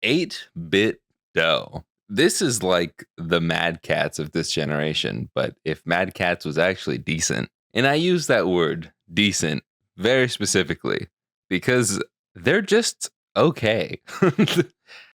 8-bit dough. This is like the Mad Cats of this generation, but if Mad Cats was actually decent, and I use that word decent very specifically because they're just okay.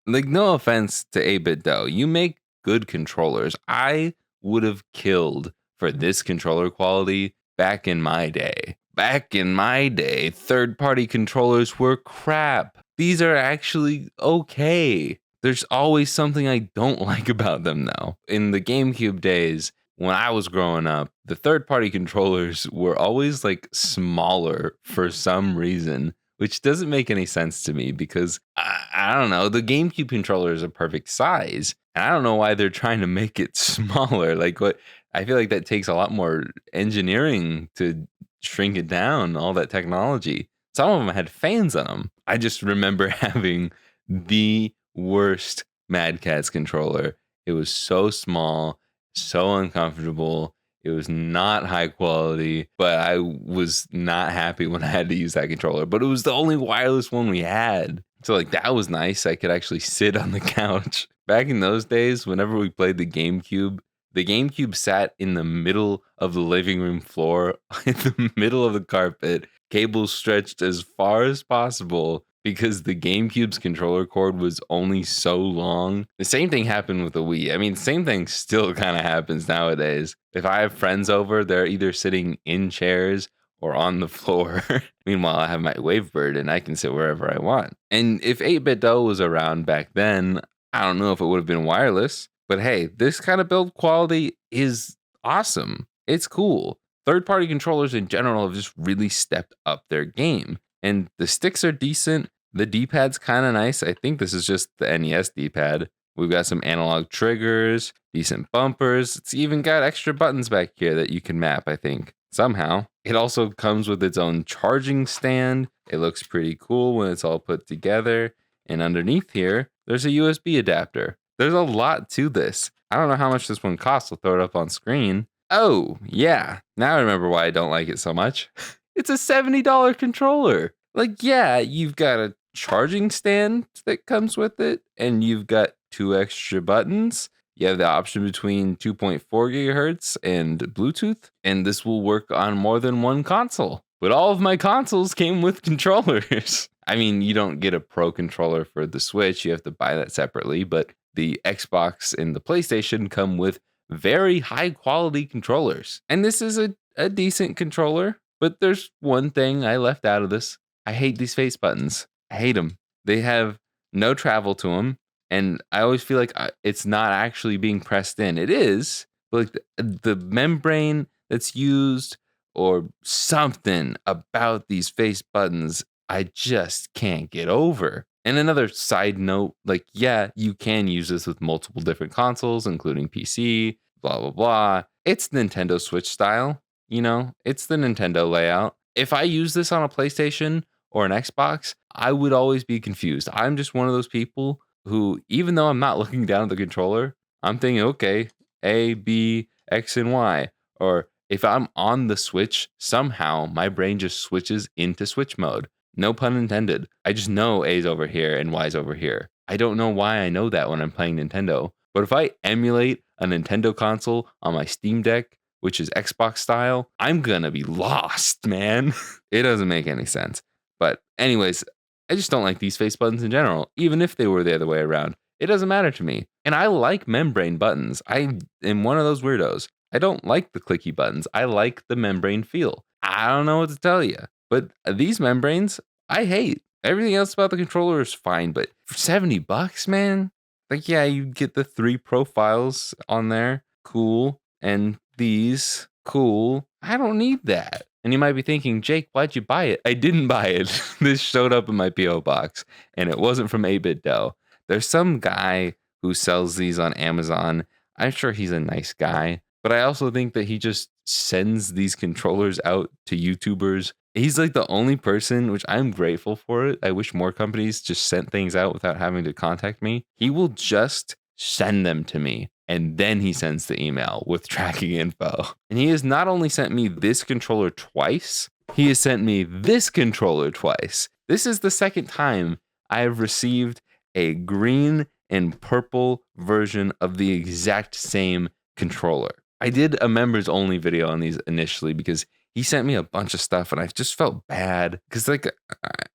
Like, no offense to 8BitDo, you make good controllers. I would have killed for this controller quality back in my day. Back in my day, third-party controllers were crap. These are actually okay. There's always something I don't like about them, though. In the GameCube days, when I was growing up, the third-party controllers were always like smaller for some reason, which doesn't make any sense to me because I don't know. The GameCube controller is a perfect size, and I don't know why they're trying to make it smaller. Like, what? I feel like that takes a lot more engineering to shrink it down, all that technology. Some of them had fans on them. I just remember having the worst Mad Catz controller. It was so small, so uncomfortable. It was not high quality, but I was not happy when I had to use that controller. But it was the only wireless one we had. So, like, that was nice. I could actually sit on the couch. Back in those days, whenever we played the GameCube sat in the middle of the living room floor, in the middle of the carpet, cables stretched as far as possible because the GameCube's controller cord was only so long. The same thing happened with the Wii. I mean, same thing still kind of happens nowadays. If I have friends over, they're either sitting in chairs or on the floor. Meanwhile, I have my Wavebird and I can sit wherever I want. And if 8BitDo was around back then, I don't know if it would have been wireless. But hey, this kind of build quality is awesome. It's cool. Third-party controllers in general have just really stepped up their game. And the sticks are decent. The D-pad's kind of nice. I think this is just the NES D-pad. We've got some analog triggers, decent bumpers. It's even got extra buttons back here that you can map, I think, somehow. It also comes with its own charging stand. It looks pretty cool when it's all put together. And underneath here, there's a USB adapter. There's a lot to this. I don't know how much this one costs. I'll throw it up on screen. Oh, yeah. Now I remember why I don't like it so much. It's a $70 controller. Like, yeah, you've got a charging stand that comes with it, and you've got 2 extra buttons. You have the option between 2.4 gigahertz and Bluetooth, and this will work on more than one console. But all of my consoles came with controllers. I mean, you don't get a Pro controller for the Switch. You have to buy that separately, but the Xbox and the PlayStation come with very high quality controllers. And this is a decent controller, but there's one thing I left out of this. I hate these face buttons. I hate them. They have no travel to them. And I always feel like it's not actually being pressed in. It is, but like the membrane that's used or something about these face buttons, I just can't get over. And another side note, like, yeah, you can use this with multiple different consoles, including PC, blah, blah, blah. It's Nintendo Switch style, you know, it's the Nintendo layout. If I use this on a PlayStation or an Xbox, I would always be confused. I'm just one of those people who, even though I'm not looking down at the controller, I'm thinking, okay, A, B, X, and Y. Or if I'm on the Switch, somehow my brain just switches into Switch mode. No pun intended. I just know A's over here and Y's over here. I don't know why I know that when I'm playing Nintendo. But if I emulate a Nintendo console on my Steam Deck, which is Xbox style, I'm gonna be lost, man. It doesn't make any sense. But anyways, I just don't like these face buttons in general, even if they were the other way around. It doesn't matter to me. And I like membrane buttons. I am one of those weirdos. I don't like the clicky buttons. I like the membrane feel. I don't know what to tell you. But these membranes, I hate. Everything else about the controller is fine, but for $70, man, like, yeah, you get the 3 profiles on there. Cool. And these, cool. I don't need that. And you might be thinking, Jake, why'd you buy it? I didn't buy it. This showed up in my P.O. box, and it wasn't from 8BitDo. There's some guy who sells these on Amazon. I'm sure he's a nice guy, but I also think that he just sends these controllers out to YouTubers. He's like the only person, which I'm grateful for it. I wish more companies just sent things out without having to contact me. He will just send them to me, and then he sends the email with tracking info. And he has not only sent me this controller twice, he has sent me this controller twice. This is the second time I have received a green and purple version of the exact same controller. I did a members only video on these initially because he sent me a bunch of stuff and I just felt bad because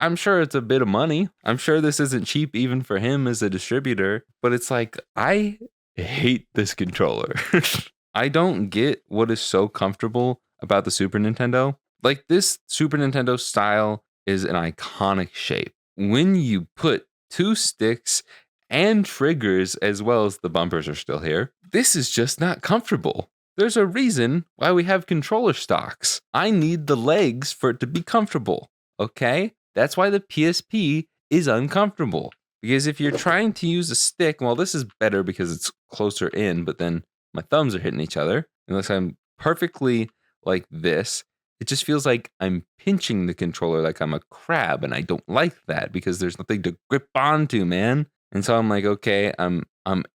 I'm sure it's a bit of money. I'm sure this isn't cheap even for him as a distributor, but it's like, I hate this controller. I don't get what is so comfortable about the Super Nintendo. Like, this Super Nintendo style is an iconic shape. When you put two sticks and triggers, as well as the bumpers are still here, this is just not comfortable. There's a reason why we have controller stocks. I need the legs for it to be comfortable, okay? That's why the PSP is uncomfortable. Because if you're trying to use a stick, well, this is better because it's closer in, but then my thumbs are hitting each other. Unless I'm perfectly like this, it just feels like I'm pinching the controller like I'm a crab, and I don't like that because there's nothing to grip onto, man. And so I'm like, okay, I'm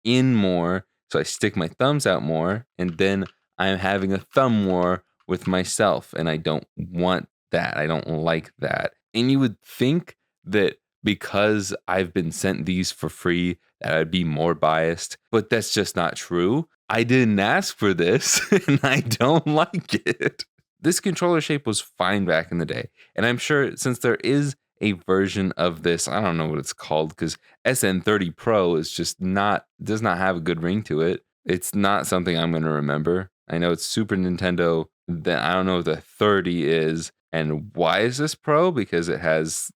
in more, so I stick my thumbs out more, and then I'm having a thumb war with myself, and I don't want that. I don't like that. And you would think that because I've been sent these for free, that I'd be more biased, but that's just not true. I didn't ask for this, and I don't like it. This controller shape was fine back in the day, and I'm sure since there is a version of this, I don't know what it's called because SN30 Pro is just does not have a good ring to it. It's not something I'm going to remember. I know it's Super Nintendo, then I don't know what the 30 is, and why is this Pro? Because it has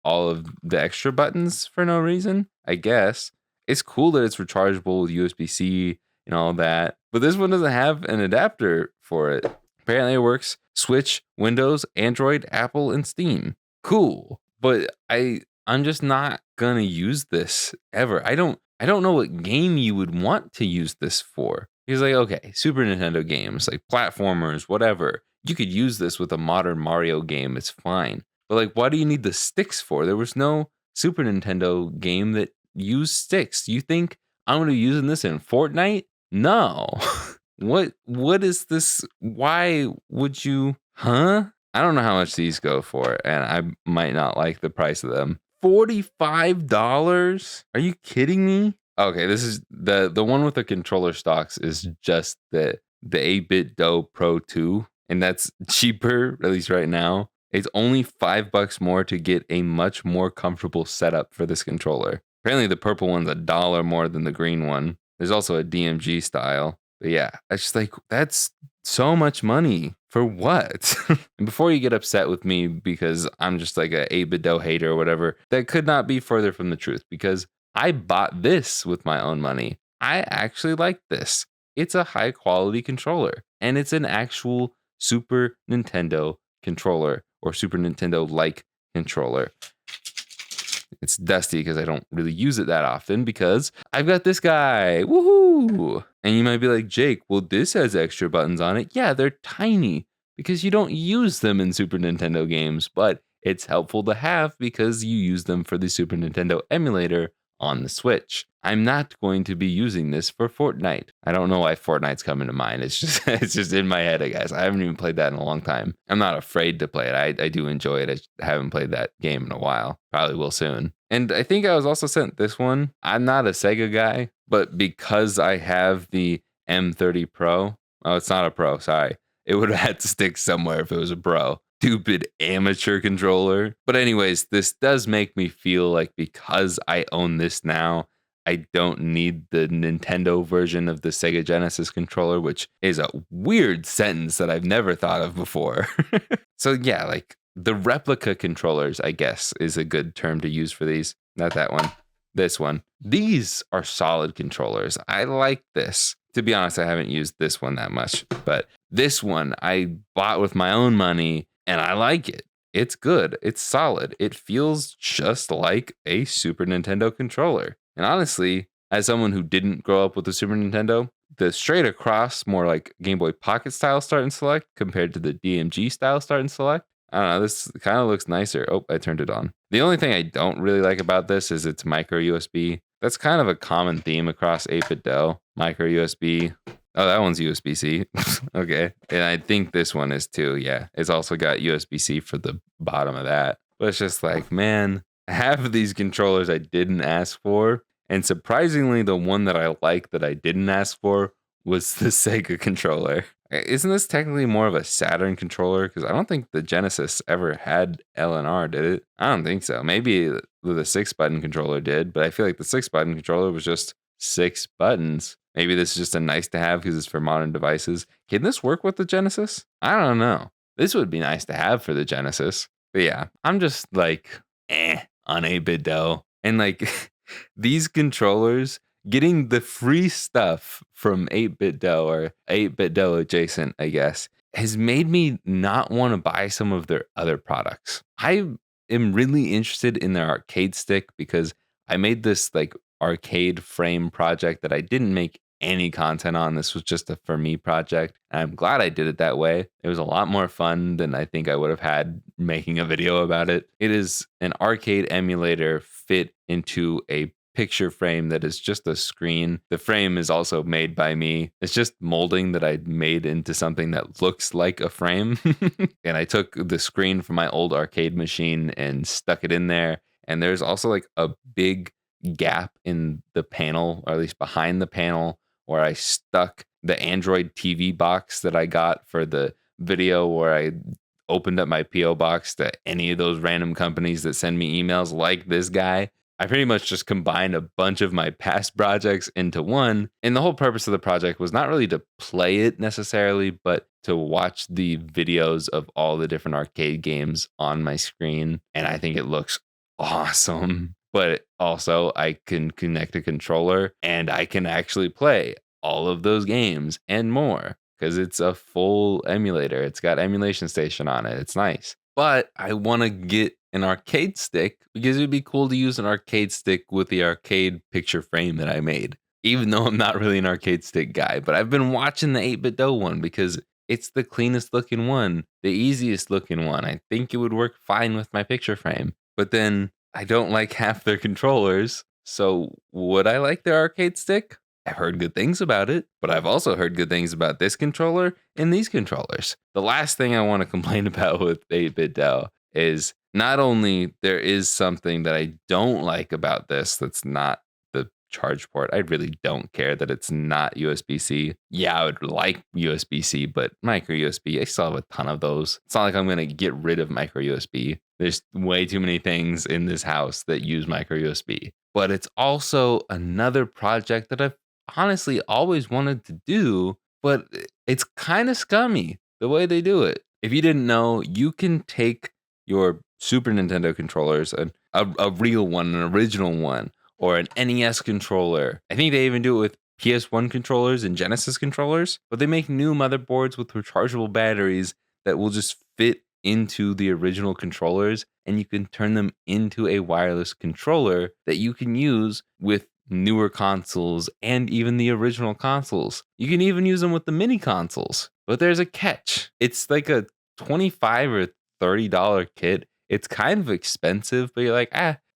all of the extra buttons for no reason, I guess. It's cool that it's rechargeable with USB-C and all that, but this one doesn't have an adapter for it. Apparently it works Switch, Windows, Android, Apple, and Steam. Cool. But I'm just not gonna use this ever. I don't know what game you would want to use this for. He's like, okay, Super Nintendo games, like platformers, whatever. You could use this with a modern Mario game, it's fine. But like, what do you need the sticks for? There was no Super Nintendo game that used sticks. You think I'm gonna be using this in Fortnite? No. What is this? Why would you? Huh? I don't know how much these go for, and I might not like the price of them. $45? Are you kidding me? Okay, this is the one with the controller stocks is just the 8BitDo Pro 2, and that's cheaper, at least right now. It's only $5 more to get a much more comfortable setup for this controller. Apparently the purple one's $1 more than the green one. There's also a DMG style. But yeah, it's just like, that's so much money for what? And before you get upset with me because I'm just like a 8BitDo hater or whatever, that could not be further from the truth because I bought this with my own money. I actually like this. It's a high quality controller and it's an actual Super Nintendo controller or Super Nintendo like controller. It's dusty because I don't really use it that often because I've got this guy. Woohoo! And you might be like, Jake, well, this has extra buttons on it. Yeah, they're tiny because you don't use them in Super Nintendo games, but it's helpful to have because you use them for the Super Nintendo emulator on the Switch. I'm not going to be using this for Fortnite. I don't know why Fortnite's coming to mind. It's just in my head, I guess. I haven't even played that in a long time. I'm not afraid to play it. I do enjoy it. I haven't played that game in a while. Probably will soon. And I think I was also sent this one. I'm not a Sega guy, but because I have the M30 Pro, oh, it's not a Pro, sorry. It would have had to stick somewhere if it was a Pro. Stupid amateur controller. But anyways, this does make me feel like because I own this now, I don't need the Nintendo version of the Sega Genesis controller, which is a weird sentence that I've never thought of before. So yeah, like the replica controllers, I guess, is a good term to use for these. Not that one, this one. These are solid controllers. I like this. To be honest, I haven't used this one that much, but this one I bought with my own money and I like it. It's good. It's solid. It feels just like a Super Nintendo controller. And honestly, as someone who didn't grow up with the Super Nintendo, the straight across, more like Game Boy Pocket style start and select compared to the DMG style start and select, I don't know, this kind of looks nicer. Oh, I turned it on. The only thing I don't really like about this is it's micro USB. That's kind of a common theme across 8BitDo. Micro USB. Oh, that one's USB-C. Okay. And I think this one is too. Yeah. It's also got USB-C for the bottom of that. But it's just like, man, half of these controllers I didn't ask for. And surprisingly, the one that I like that I didn't ask for was the Sega controller. Isn't this technically more of a Saturn controller? Because I don't think the Genesis ever had LNR, did it? I don't think so. Maybe the 6-button controller did, but I feel like the 6-button controller was just 6 buttons. Maybe this is just a nice to have because it's for modern devices. Can this work with the Genesis? I don't know. This would be nice to have for the Genesis. But yeah, I'm just like, on 8BitDo. And like these controllers, getting the free stuff from 8BitDo or 8BitDo adjacent, I guess, has made me not want to buy some of their other products. I am really interested in their arcade stick because I made this like arcade frame project that I didn't make any content on. This was just a for me project. And I'm glad I did it that way. It was a lot more fun than I think I would have had making a video about it. It is an arcade emulator fit into a picture frame that is just a screen. The frame is also made by me. It's just molding that I made into something that looks like a frame. And I took the screen from my old arcade machine and stuck it in there. And there's also like a big gap in the panel, or at least behind the panel, where I stuck the Android TV box that I got for the video where I opened up my P.O. box to any of those random companies that send me emails like this guy. I pretty much just combined a bunch of my past projects into one. And the whole purpose of the project was not really to play it necessarily, but to watch the videos of all the different arcade games on my screen. And I think it looks awesome. But also, I can connect a controller and I can actually play all of those games and more because it's a full emulator. It's got emulation station on it. It's nice. But I want to get an arcade stick because it'd be cool to use an arcade stick with the arcade picture frame that I made, even though I'm not really an arcade stick guy. But I've been watching the 8BitDo one because it's the cleanest looking one, the easiest looking one. I think it would work fine with my picture frame. But then I don't like half their controllers. So would I like their arcade stick? I've heard good things about it, but I've also heard good things about this controller and these controllers. The last thing I want to complain about with 8BitDo is not only there is something that I don't like about this that's not the charge port. I really don't care that it's not USB-C. Yeah, I would like USB-C, but micro USB, I still have a ton of those. It's not like I'm going to get rid of micro USB. There's way too many things in this house that use micro USB. But it's also another project that I've honestly always wanted to do, but it's kind of scummy the way they do it. If you didn't know, you can take your Super Nintendo controllers, a real one, an original one, or an NES controller. I think they even do it with PS1 controllers and Genesis controllers, but they make new motherboards with rechargeable batteries that will just fit into the original controllers, and you can turn them into a wireless controller that you can use with newer consoles and even the original consoles. You can even use them with the mini consoles, but there's a catch. It's like a $25 or $30 kit. It's kind of expensive, but you're like,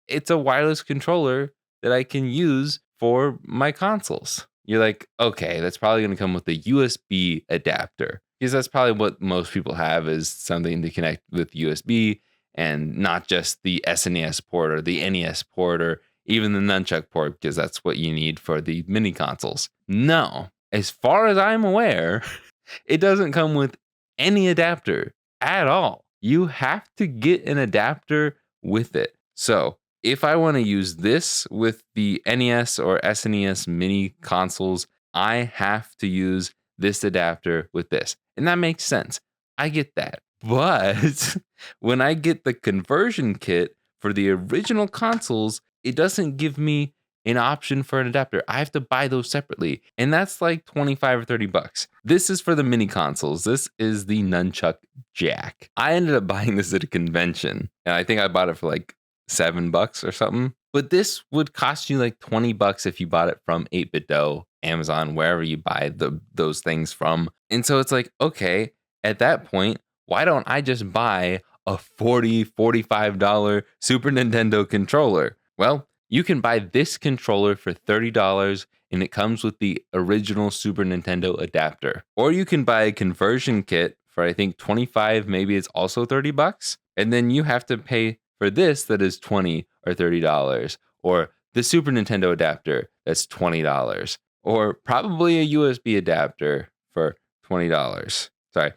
it's a wireless controller that I can use for my consoles. You're like, okay, that's probably going to come with a USB adapter because that's probably what most people have is something to connect with USB and not just the SNES port or the NES port or even the nunchuck port because that's what you need for the mini consoles. No, as far as I'm aware, it doesn't come with any adapter at all. You have to get an adapter with it. So if I want to use this with the NES or SNES mini consoles, I have to use this adapter with this. And that makes sense. I get that. But when I get the conversion kit for the original consoles, it doesn't give me an option for an adapter. I have to buy those separately. And that's like 25 or 30 bucks. This is for the mini consoles. This is the nunchuck jack. I ended up buying this at a convention, and I think I bought it for like $7 or something. But this would cost you like 20 bucks if you bought it from 8BitDo, Amazon, wherever you buy those things from. And so it's like, okay, at that point, why don't I just buy a $40, $45 Super Nintendo controller? Well, you can buy this controller for $30 and it comes with the original Super Nintendo adapter. Or you can buy a conversion kit for I think 25, maybe it's also 30 bucks. And then you have to pay for this that is $20 or $30, or the Super Nintendo adapter that's $20, or probably a USB adapter for $20. Sorry,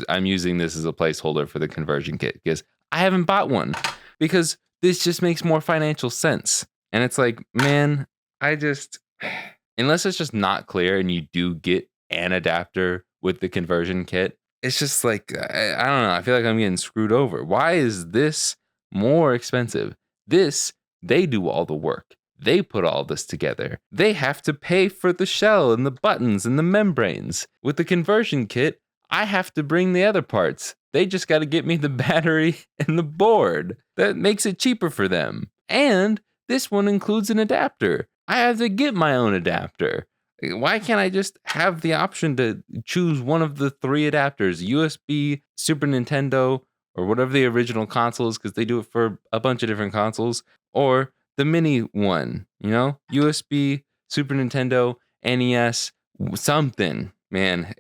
I'm using this as a placeholder for the conversion kit because I haven't bought one, because this just makes more financial sense. And it's like, man, unless it's just not clear and you do get an adapter with the conversion kit, it's just like, I don't know. I feel like I'm getting screwed over. Why is this more expensive? They do all the work. They put all this together. They have to pay for the shell and the buttons and the membranes. With the conversion kit, I have to bring the other parts. They just got to get me the battery and the board. That makes it cheaper for them. And this one includes an adapter. I have to get my own adapter. Why can't I just have the option to choose one of the 3 adapters, USB, Super Nintendo, or whatever the original console is, because they do it for a bunch of different consoles, or the mini one, USB, Super Nintendo, NES, something. Man,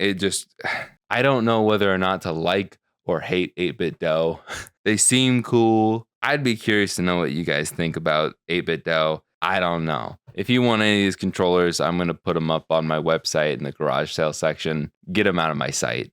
I don't know whether or not to like or hate 8BitDo. They seem cool. I'd be curious to know what you guys think about 8BitDo. I don't know. If you want any of these controllers, I'm going to put them up on my website in the garage sale section. Get them out of my sight.